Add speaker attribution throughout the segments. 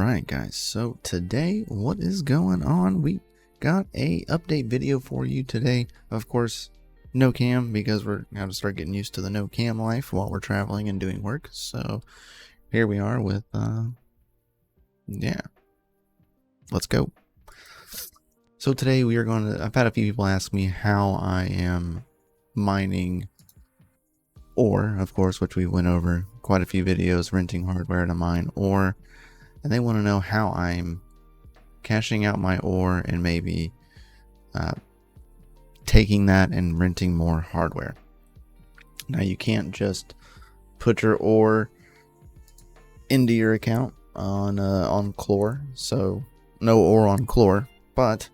Speaker 1: Alright guys, so today what is going on? We got a update video for you today. Of course, no cam because we're going to start getting used to the no cam life while we're traveling and doing work. So here we are with yeah, let's go. So today we are going to, I've had a few people ask me how I am mining ore, of course, which we went over quite a few videos, renting hardware to mine ore. And they want to know how I'm cashing out my ore and maybe taking that and renting more hardware. Now you can't just put your ore into your account on CLORE, so no ore on CLORE. But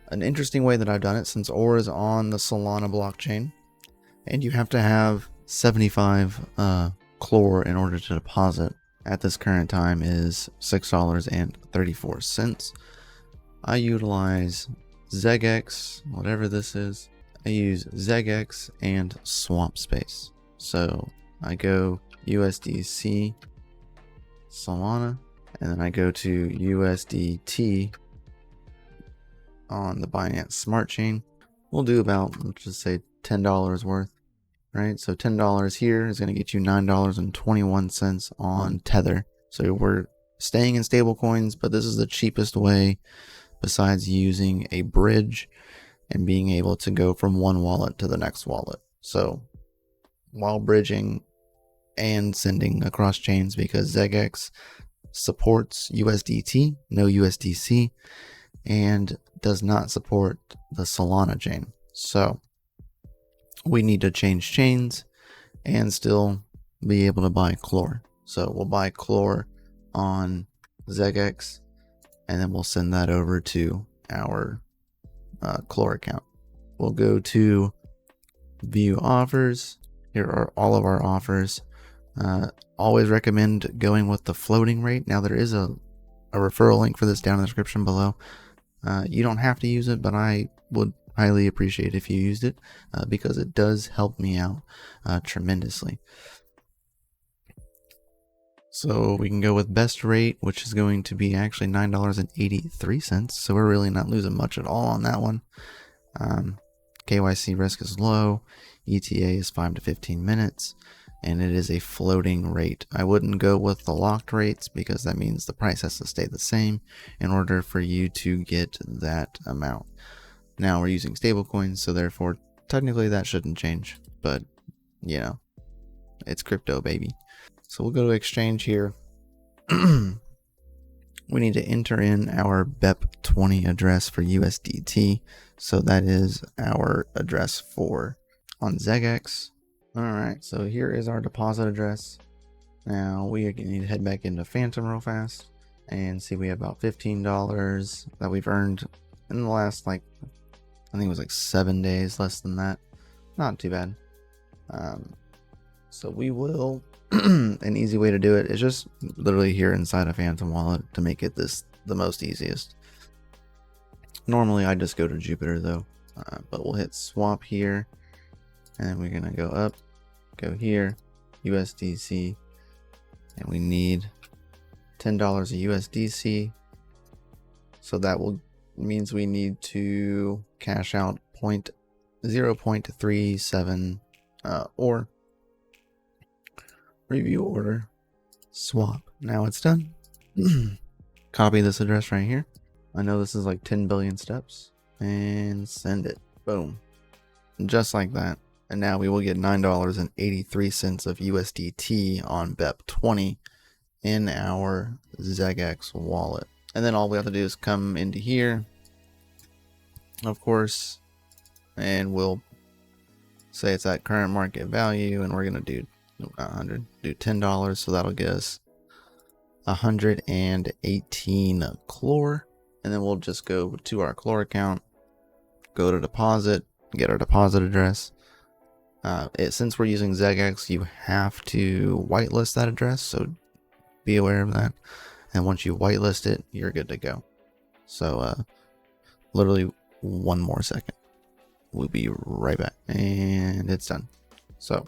Speaker 1: an interesting way that I've done it, since ore is on the Solana blockchain, and you have to have 75 CLORE in order to deposit. At this current time is $6.34. I utilize ZegX, whatever this is. I use ZegX and Swamp Space. So I go USDC Solana, and then I go to USDT on the Binance Smart Chain. We'll do about, let's just say $10 worth. Right, so $10 here is going to get you $9.21 on Tether. So we're staying in stable coins, but this is the cheapest way besides using a bridge and being able to go from one wallet to the next wallet. So while bridging and sending across chains, because ZegX supports USDT, no USDC, and does not support the Solana chain. So we need to change chains and still be able to buy CLORE. So we'll buy CLORE on ZegX, and then we'll send that over to our CLORE account. We'll go to view offers. Here are all of our offers. Always recommend going with the floating rate. Now there is a referral link for this down in the description below. You don't have to use it, but I would highly appreciate if you used it because it does help me out tremendously. So we can go with best rate, which is going to be actually $9.83. So we're really not losing much at all on that one. KYC risk is low. ETA is 5 to 15 minutes. And it is a floating rate. I wouldn't go with the locked rates because that means the price has to stay the same in order for you to get that amount. Now we're using stablecoins, so therefore technically that shouldn't change, but you know, it's crypto, baby. So we'll go to exchange here. We need to enter in our BEP20 address for USDT. So that is our address for on ZegX. All right, so here is our deposit address. Now we need to head back into Phantom real fast and see we have about $15 that we've earned in the last, like, I think it was like 7 days, less than that. Not too bad. So we will, an easy way to do it is just literally here inside a Phantom wallet to make it the most easiest. Normally I just go to Jupiter though, but we'll hit swap here and we're gonna go up, go here, USDC, and we need $10 of USDC. So that means we need to cash out 0.37 or review order swap. Now it's done. Copy this address right here. I know this is like 10 billion steps, and send it. Boom, just like that. And now we will get $9.83 of USDT on BEP20 in our ZegX wallet. And then all we have to do is come into here, of course, and we'll say it's at current market value, and we're gonna do $10, so that'll get us 118 CLORE, and then we'll just go to our CLORE account, go to deposit, get our deposit address. Since we're using ZegX, you have to whitelist that address, so be aware of that. And once you whitelist it, you're good to go. So literally one more second. We'll be right back. And it's done. So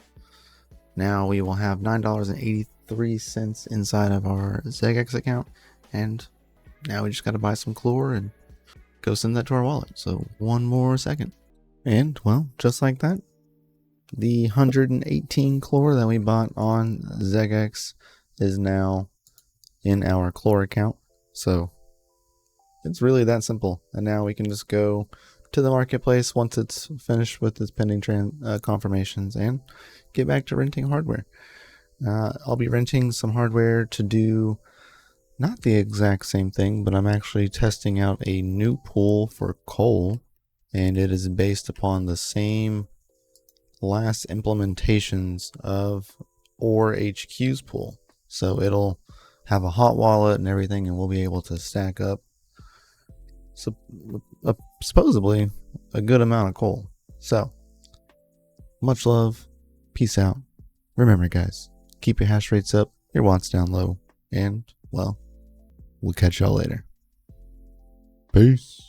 Speaker 1: now we will have $9.83 inside of our ZegX account. And now we just got to buy some CLORE and go send that to our wallet. So one more second. And well, just like that, the 118 CLORE that we bought on ZegX is now in our CLORE account. So it's really that simple. And now we can just go to the marketplace once it's finished with its pending confirmations and get back to renting hardware. I'll be renting some hardware to do not the exact same thing, but I'm actually testing out a new pool for coal, and it is based upon the same last implementations of Ore HQ's pool. So it'll have a hot wallet and everything, and we'll be able to stack up supposedly a good amount of coal. So much love, peace out. Remember guys, keep your hash rates up, your watts down low, and well, we'll catch y'all later. Peace.